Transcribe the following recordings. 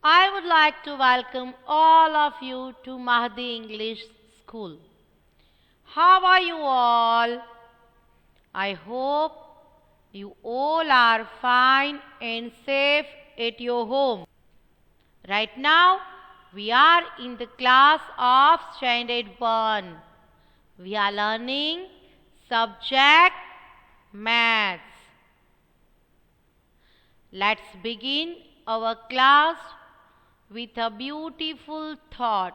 I would like to welcome all of you to Mahdi English School. How are you all? I hope you all are fine and safe at your home. Right now, we are in the class of Standard 1. We are learning subject Maths. Let's begin our class with a beautiful thought.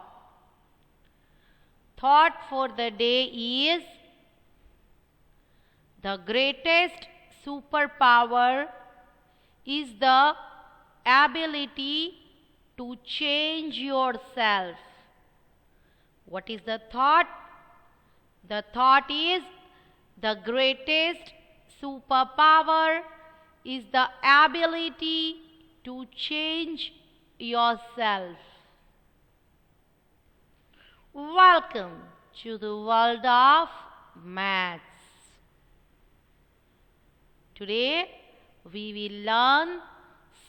Thought for the day is: the greatest superpower is the ability to change yourself. What is the thought? The thought is: the greatest superpower is the ability to change yourself. Welcome to the world of maths. Today we will learn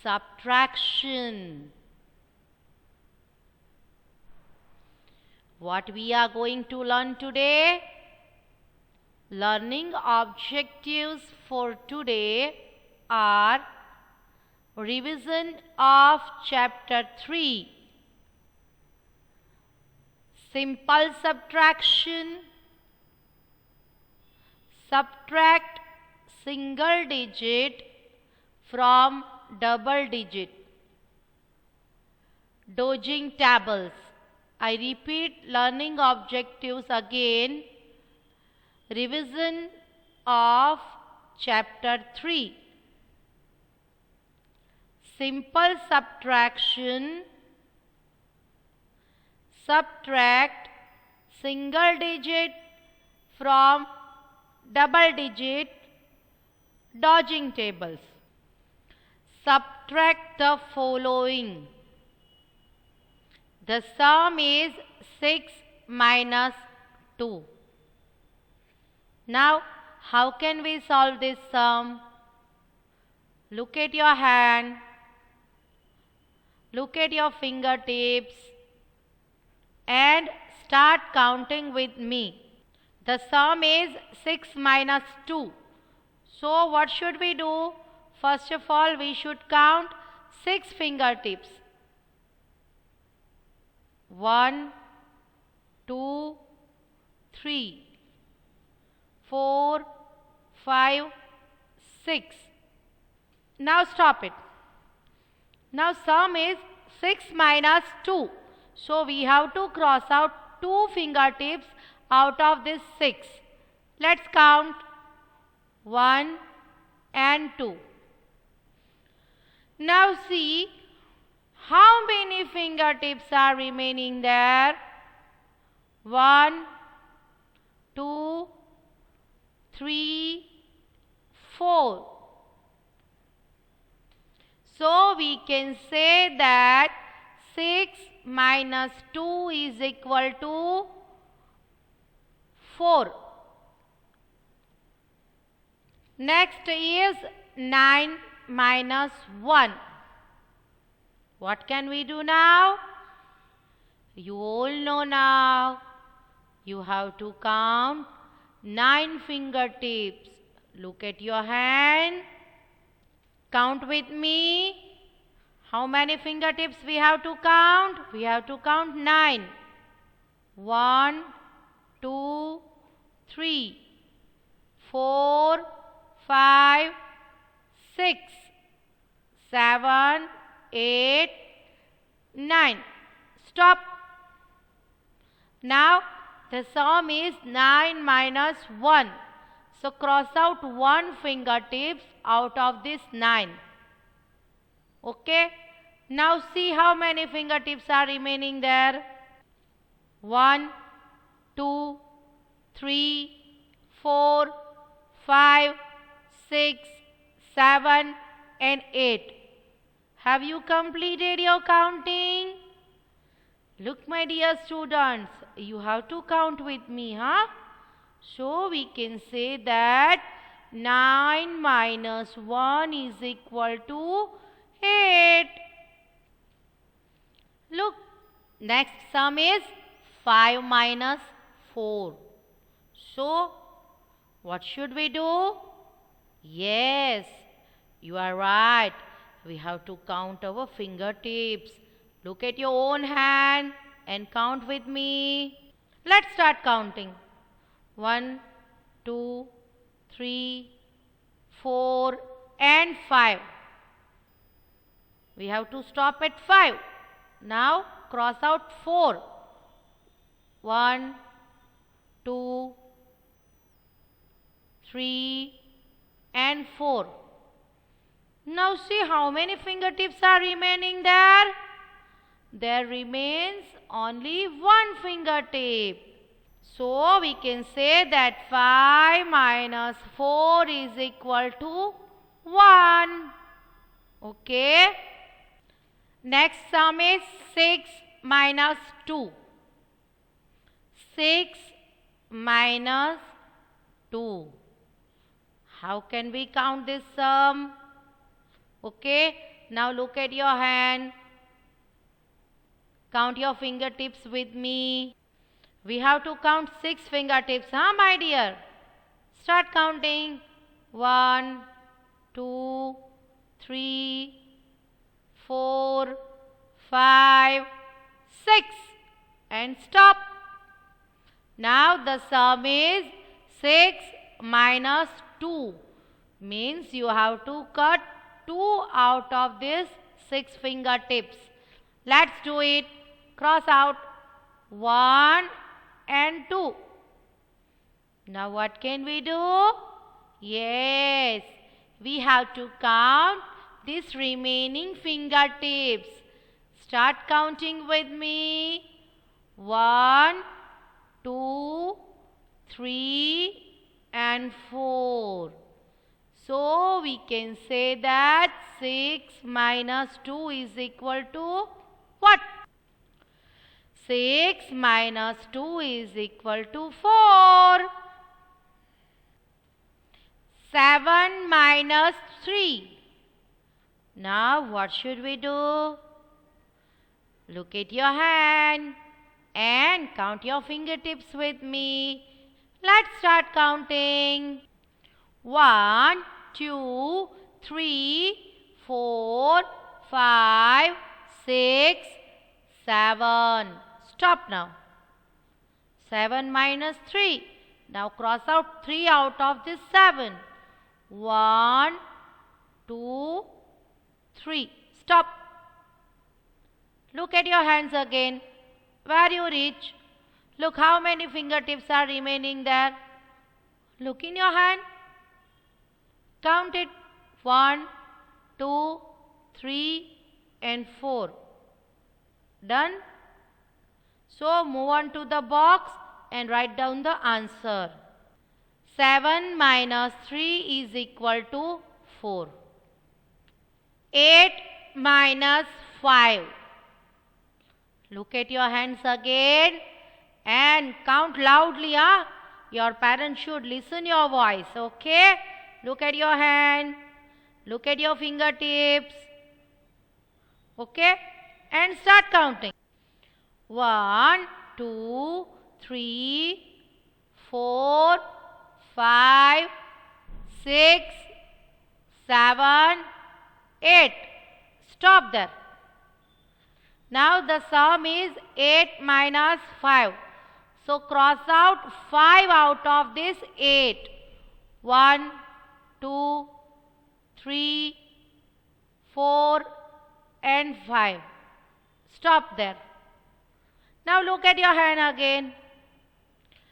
subtraction. What we are going to learn today? Learning objectives for today are: revision of chapter 3, simple subtraction, subtract single digit from double digit, dodging tables. I repeat learning objectives again: revision of chapter 3, simple subtraction, subtract single digit from double digit, dodging tables. Subtract the following. The sum is 6 minus 2. Now, how can we solve this sum? Look at your hand. Look at your fingertips and start counting with me. The sum is 6 minus 2. So what should we do? First of all, we should count 6 fingertips. 1, 2, 3, 4, 5, 6. Now stop it. Now sum is 6 minus 2. So we have to cross out 2 fingertips out of this 6. Let's count 1 and 2. Now see how many fingertips are remaining there. 1, 2, 3, 4. So we can say that 6 minus 2 is equal to 4. Next is 9 minus 1. What can we do now? You all know now. You have to count 9 fingertips. Look at your hand. Count with me. How many fingertips we have to count? We have to count 9. 1, 2, 3, 4, 5, 6, 7, 8, 9. Stop. Now the sum is 9 minus 1. So cross out 1 fingertips out of this 9. Okay. Now see how many fingertips are remaining there. 1, 2, 3, 4, 5, 6, 7 and 8. Have you completed your counting? Look, my dear students, you have to count with me, huh? So we can say that 9 minus 1 is equal to 8. Next sum is 5 minus 4. So, what should we do? Yes, you are right. We have to count our fingertips. Look at your own hand and count with me. Let's start counting. 1, 2, 3, 4 and 5. We have to stop at 5. Now cross out 4. 1, 2, 3 and 4. Now see how many fingertips are remaining there. There remains only one fingertip. So we can say that 5 minus 4 is equal to 1. Okay. Next sum is 6 minus 2. 6 minus 2. How can we count this sum? Okay. Now look at your hand. Count your fingertips with me. We have to count 6 fingertips, huh, my dear? Start counting. 1, 2, 3, 4, 5, 6 and stop. Now the sum is 6 minus 2. Means you have to cut 2 out of these 6 fingertips. Let's do it. Cross out 1 and 2. Now what can we do? Yes, we have to count these remaining fingertips. Start counting with me. 1, 2, 3 and 4. So we can say that 6 minus 2 is equal to what? 6 minus 2 is equal to 4. 7 minus 3. Now what should we do? Look at your hand and count your fingertips with me. Let's start counting. 1, 2, 3, 4, 5, 6, 7. Stop now. 7 minus 3. Now cross out 3 out of this 7. 1, 2, 3. Stop. Look at your hands again. Where you reach? Look how many fingertips are remaining there. Look in your hand. Count it. 1, 2, 3 and 4. Done? So move on to the box and write down the answer. 7 minus 3 is equal to 4. 8 minus 5. Look at your hands again and count loudly. Huh? Your parents should listen your voice. Okay? Look at your hand. Look at your fingertips. Okay? And start counting. 1, 2, 3, 4, 5, 6, 7, 8. Stop there. Now the sum is 8 minus 5. So cross out 5 out of this 8. 1, 2, 3, 4 and 5. Stop there. Now look at your hand again.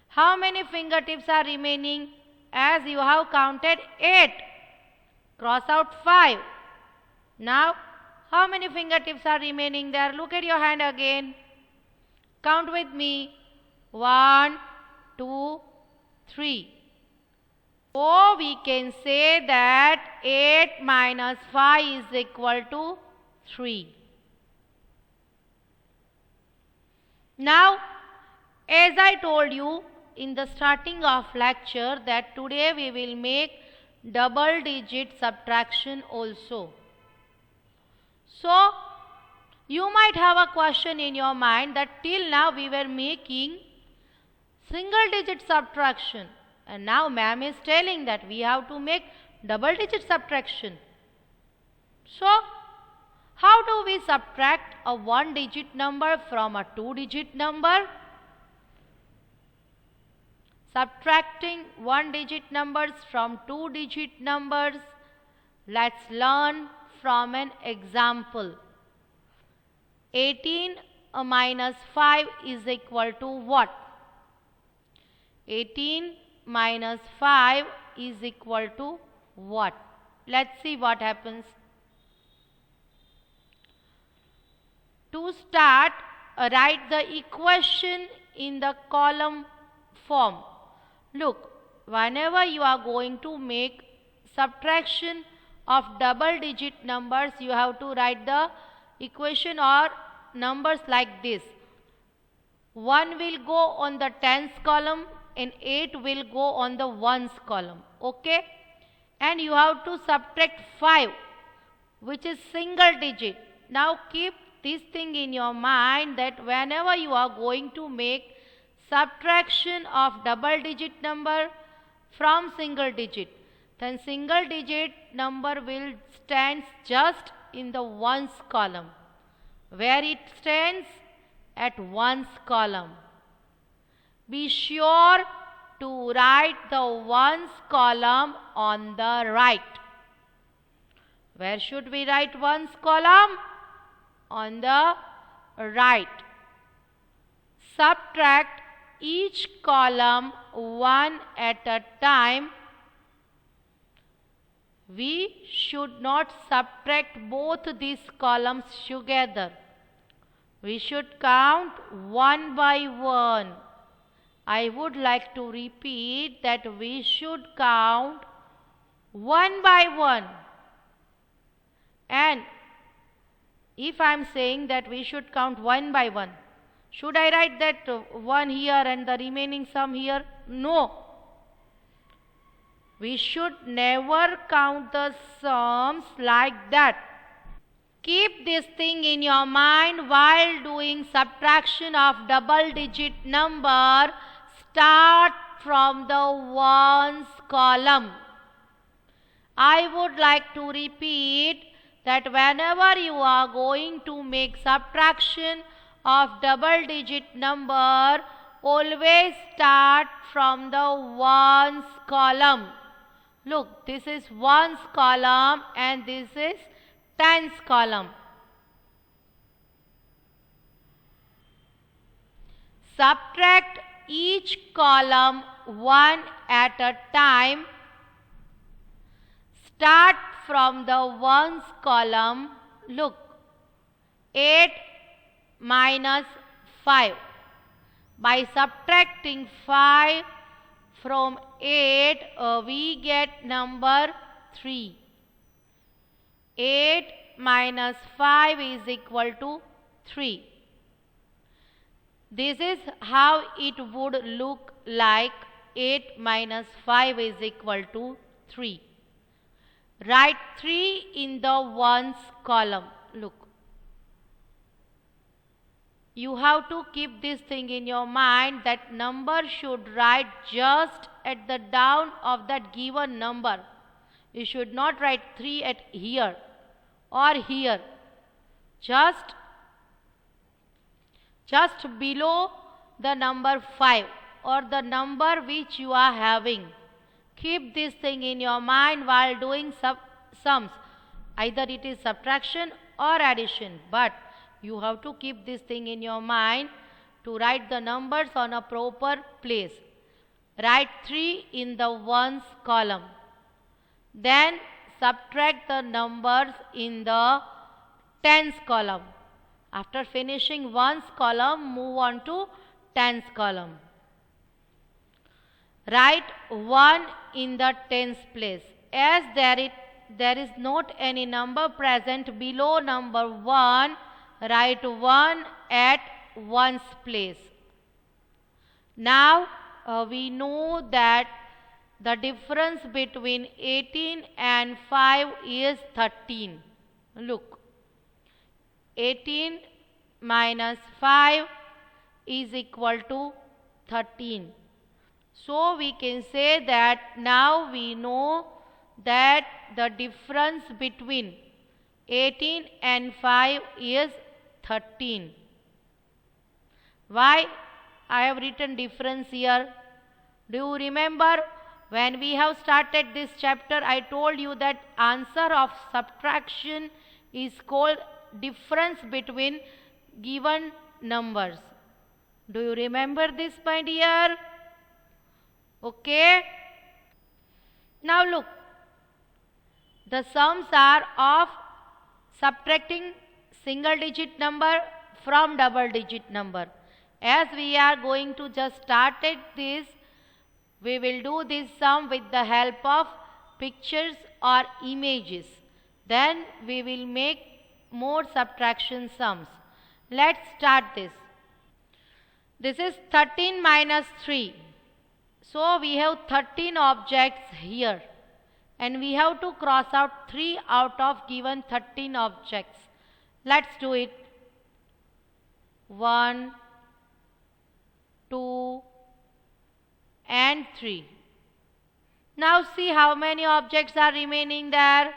How many fingertips are remaining? As you have counted 8. Cross out 5. Now how many fingertips are remaining there? Look at your hand again. Count with me. 1, 2, 3. So we can say that 8 minus 5 is equal to 3. Now, as I told you in the starting of lecture that today we will make double digit subtraction also. So, You might have a question in your mind that till now we were making single digit subtraction, and now ma'am is telling that we have to make double digit subtraction. So, how do we subtract a 1 digit number from a 2 digit number? Subtracting 1 digit numbers from 2 digit numbers, let's learn from an example. 18 minus 5 is equal to what? 18 minus 5 is equal to what? Let's see what happens. To start, write the equation in the column form. Look, whenever you are going to make subtraction of double digit numbers, you have to write the equation or numbers like this. 1 will go on the tens column and 8 will go on the ones column. Okay? And you have to subtract 5, which is single digit. Now keep this thing in your mind that whenever you are going to make subtraction of double digit number from single digit, then single digit number will stand just in the ones column, where it stands at ones column. Be sure to write the ones column on the right. Where should we write ones column? On the right. Subtract each column one at a time. We should not subtract both these columns together. We should count one by one. I would like to repeat that we should count one by one. And if I am saying that we should count one by one, should I write that one here and the remaining sum here? No. We should never count the sums like that. Keep this thing in your mind while doing subtraction of double digit number. Start from the ones column. I would like to repeat that whenever you are going to make subtraction of double digit number, always start from the ones column. Look, this is ones column and this is tens column. Subtract each column one at a time. Start from the ones column. Look, 8 minus 5. By subtracting 5 from 8, we get number 3. 8 minus 5 is equal to 3. This is how it would look like. 8 minus 5 is equal to 3. Write 3 in the ones column. Look. You have to keep this thing in your mind that number should write just at the down of that given number. You should not write 3 at here or here. Just below the number 5 or the number which you are having. Keep this thing in your mind while doing sums. Either it is subtraction or addition, but you have to keep this thing in your mind to write the numbers on a proper place. Write 3 in the ones column. Then subtract the numbers in the tens column. After finishing ones column, move on to tens column. Write 1 in the tens place. As there is not any number present below number 1, write 1 at ones place. Now we know that the difference between 18 and 5 is 13. Look, 18 minus 5 is equal to 13. So we can say that now we know that the difference between 18 and 5 is 13. Why I have written difference here? Do you remember when we have started this chapter, I told you that answer of subtraction is called difference between given numbers. Do you remember this, my dear? Okay. Now look, the sums are of subtracting single digit number from double digit number. As we are going to just started this, we will do this sum with the help of pictures or images. Then we will make more subtraction sums. Let's start this. This is 13 minus 3. So we have 13 objects here. And we have to cross out 3 out of given 13 objects. Let's do it. 1, 2, and 3. Now see how many objects are remaining there.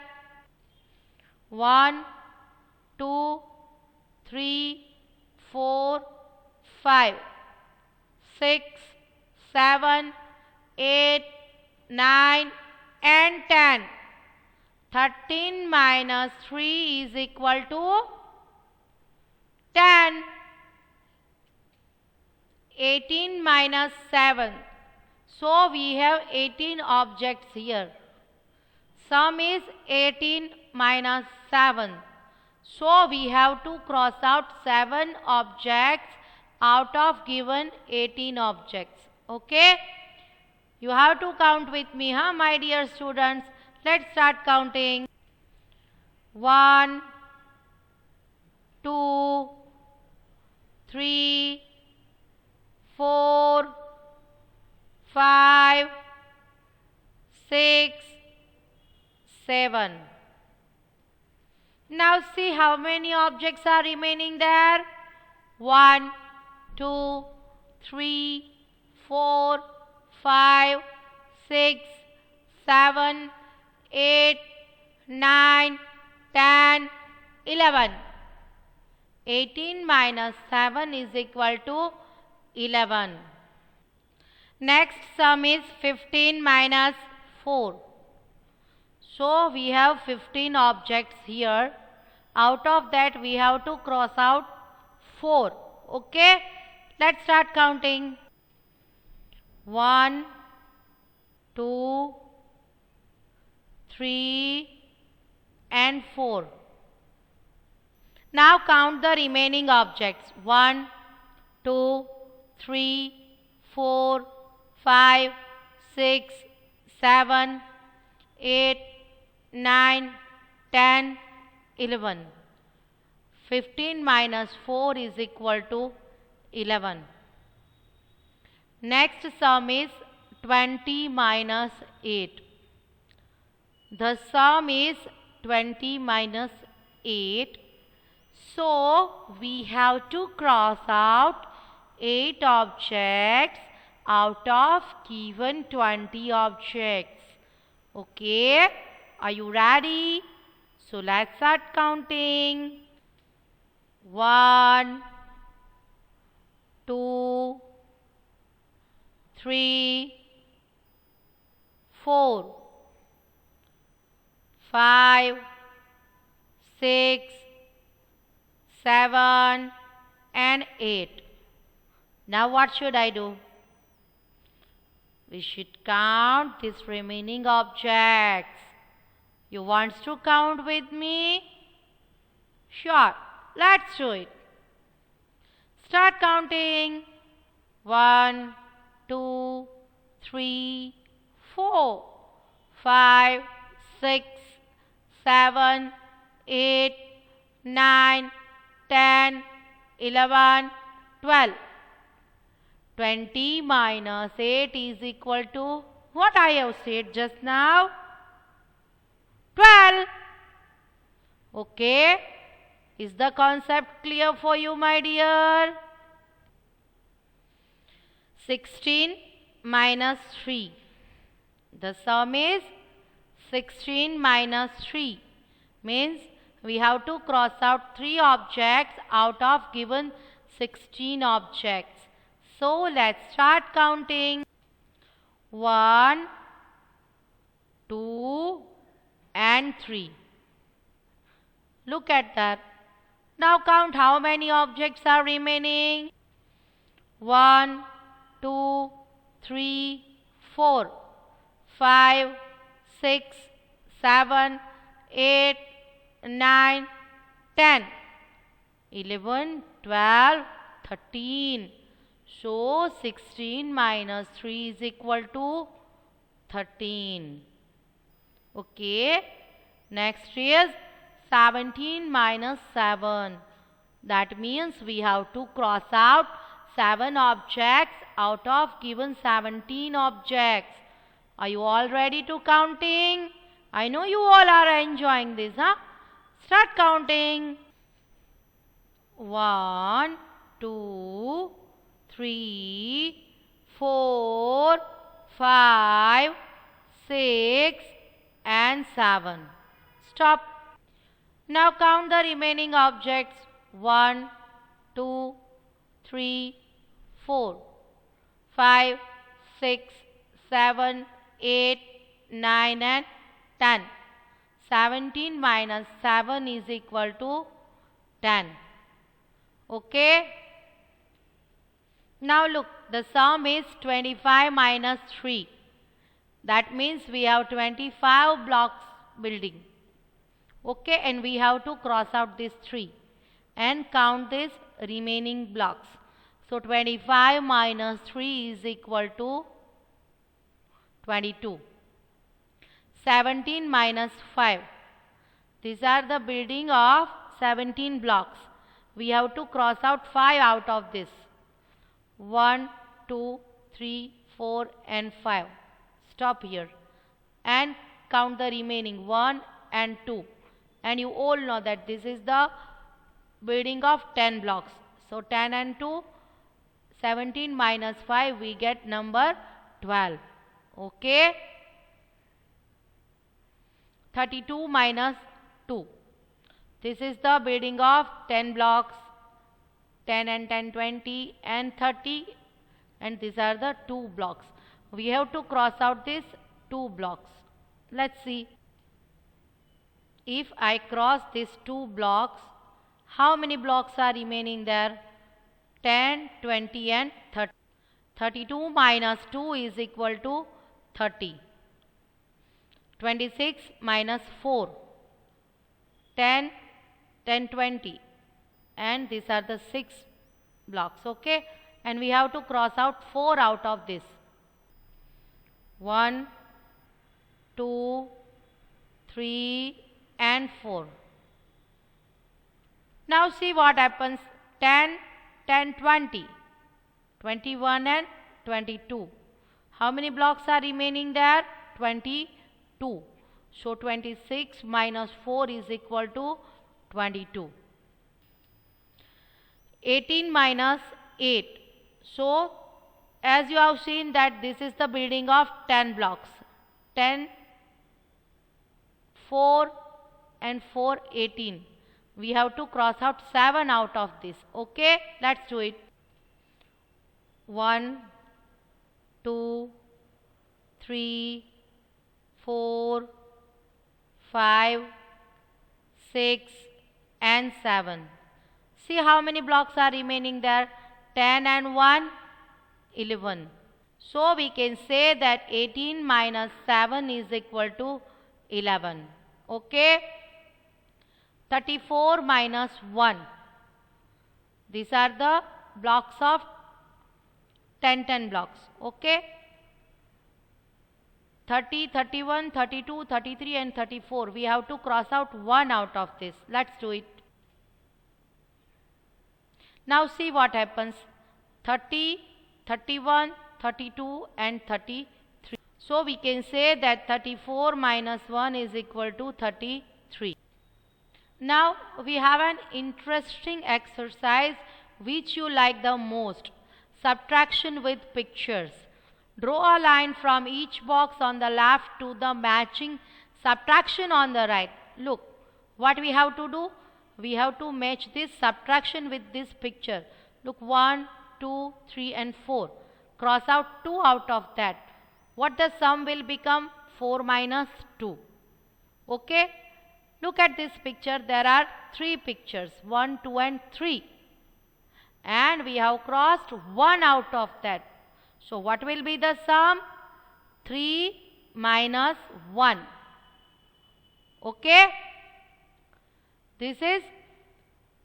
1, 2, 3, 4, 5, 6, 7, 8, 9, and 10. 13 minus 3 is equal to 10. 18 minus 7. So we have 18 objects here. Sum is 18 minus 7. So we have to cross out 7 objects out of given 18 objects. Okay? You have to count with me, my dear students. Let's start counting. 1, 2, 3, 4, 5, 6, 7. Now see how many objects are remaining there. 1, 2, 3, 4, 5, 6, 7, 8, 9, 10, 11. 18 minus 7 is equal to 11. Next sum is 15 minus 4. So we have 15 objects here. Out of that we have to cross out 4. Okay? Let's start counting. 1, 2, 3, and 4. Now count the remaining objects. 1, 2, 3, 4, 5, 6, 7, 8, 9, 10, 11. 15 minus 4 is equal to 11. Next sum is 20 minus 8. The sum is 20 minus 8. So we have to cross out 8 objects out of given 20 objects. Okay? Are you ready? So let's start counting. 1, 2, 3, 4, 5, 6, 7, and 8. Now what should I do? We should count these remaining objects. You want to count with me? Sure, let's do it. Start counting. 1, 2, 3, 4, 5, 6, 7, 8, 9, 10, 11, 12. 20 minus 8 is equal to what I have said just now? 12. Okay. Is the concept clear for you, my dear? 16 minus 3. The sum is 16 minus 3. Means we have to cross out 3 objects out of given 16 objects. So let's start counting. 1, 2 and 3. Look at that. Now count how many objects are remaining. 1, 2, 3, 4, 5, 6, 7, 8, 9, 10, 11, 12, 13. So 16 minus 3 is equal to 13. Okay. Next is 17 minus 7. That means we have to cross out 7 objects out of given 17 objects. Are you all ready to counting? I know you all are enjoying this, huh? Start counting. 1, 2, 3, 4, 5, 6 and 7. Stop. Now count the remaining objects. 1, 2, 3, 4, 5, 6, 7, 8, 9 and 10. 17 minus 7 is equal to 10. Okay. Now look, the sum is 25 minus 3. That means we have 25 blocks building. Okay, and we have to cross out these 3 and count these remaining blocks. So 25 minus 3 is equal to 22. 17 minus 5. These are the building of 17 blocks. We have to cross out 5 out of this. 1, 2, 3, 4 and 5. Stop here and count the remaining 1 and 2. And you all know that this is the building of 10 blocks. So 10 and 2, 17 minus 5, we get number 12. Okay. 32 minus 2. This is the building of 10 blocks. 10 and 10, 20 and 30. And these are the 2 blocks. We have to cross out these 2 blocks. Let's see. If I cross these 2 blocks, how many blocks are remaining there? 10, 20 and 30. 32 minus 2 is equal to 30. 26 minus 4. 10, 10, 20. And these are the 6 blocks. Okay. And we have to cross out 4 out of this. 1, 2, 3 and 4. Now see what happens. 10, 10, 20, 21 and 22. How many blocks are remaining there? 22. So 26 minus 4 is equal to 22. 18 minus 8. So as you have seen that this is the building of 10 blocks. 10, 4 and 4, 18. We have to cross out 7 out of this. Okay, let's do it. 1, 2, 3, 4, 5, 6 and 7. See how many blocks are remaining there? 10 and 1, 11. So we can say that 18 minus 7 is equal to 11. Okay. 34 minus 1. These are the blocks of 10 blocks. Okay. 30, 31, 32, 33 and 34. We have to cross out 1 out of this. Let's do it. Now see what happens. 30, 31, 32 and 33. So we can say that 34 minus 1 is equal to 33. Now we have an interesting exercise which you like the most. Subtraction with pictures. Draw a line from each box on the left to the matching subtraction on the right. Look, what we have to do? We have to match this subtraction with this picture. Look, 1, 2, 3 and 4. Cross out 2 out of that. What the sum will become? 4 minus 2. Okay? Look at this picture. There are 3 pictures. 1, 2 and 3. And we have crossed 1 out of that. So what will be the sum? 3 minus 1. Okay? This is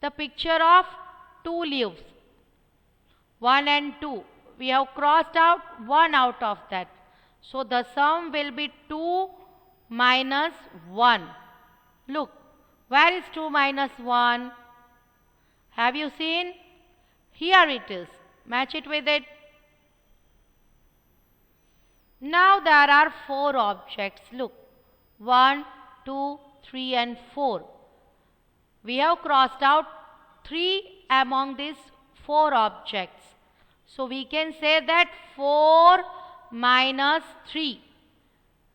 the picture of 2 leaves. 1 and 2. We have crossed out 1 out of that. So the sum will be 2 minus 1. Look, where is 2 minus 1? Have you seen? Here it is. Match it with it. Now there are 4 objects. Look, 1, 2, 3 and 4. We have crossed out 3 among these 4 objects. So we can say that 4 minus 3.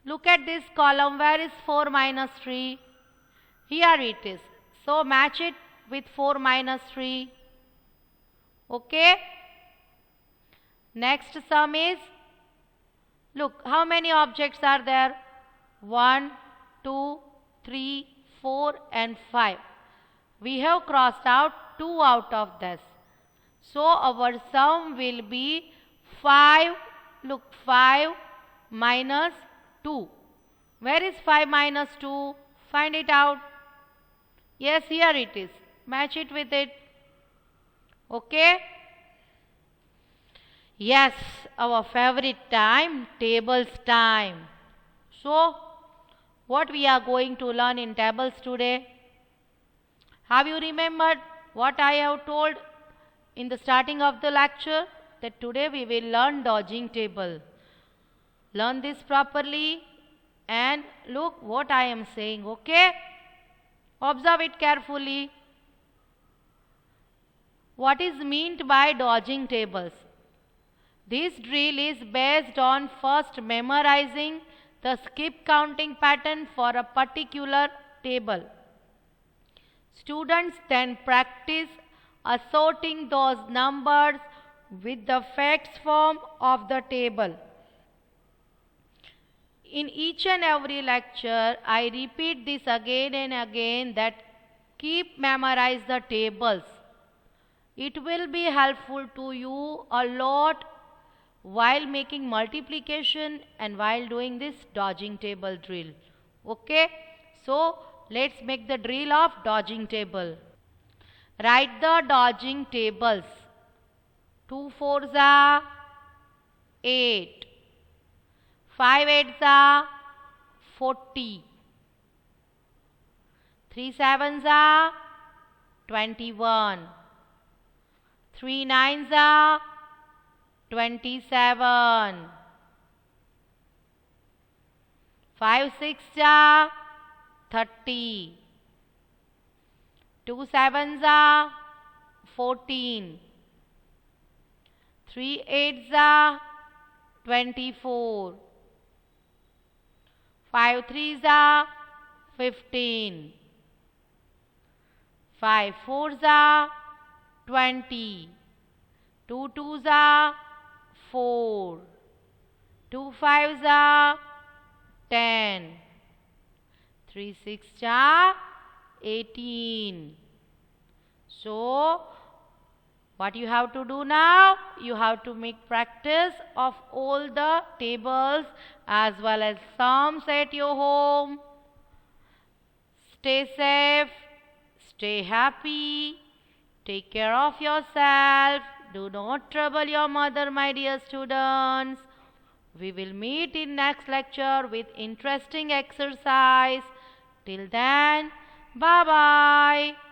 Look at this column. Where is 4 minus 3? Here it is. So match it with 4 minus 3. Okay? Next sum is, look, how many objects are there? 1, 2, 3, 4 and 5. We have crossed out 2 out of this. So our sum will be 5. Look, 5 minus 2. Where is 5 minus 2? Find it out. Yes, here it is. Match it with it. Okay? Yes, our favorite time, tables time. So, what we are going to learn in tables today? Have you remembered what I have told in the starting of the lecture? That today we will learn dodging table. Learn this properly and look what I am saying, okay? Observe it carefully. What is meant by dodging tables? This drill is based on first memorizing the skip counting pattern for a particular table. Students then practice assorting those numbers with the facts form of the table. In each and every lecture, I repeat this again and again that keep memorize the tables. It will be helpful to you a lot while making multiplication and while doing this dodging table drill. Okay? So, let's make the drill of dodging table. Write the dodging tables. 2 4s are 8. 5 8s are 40. 3 7s are 21. 3 9s are 27. 5 6 are 30. 2 7s are 14. 3 8s are 24. 5 3s are 15. 5 4s are 20. 2 2s are 4. 2 5s are 10. 3 6s are 18. So, what you have to do now? You have to make practice of all the tables as well as sums at your home. Stay safe, stay happy, take care of yourself. Do not trouble your mother, my dear students. We will meet in next lecture with interesting exercise. Till then, bye-bye.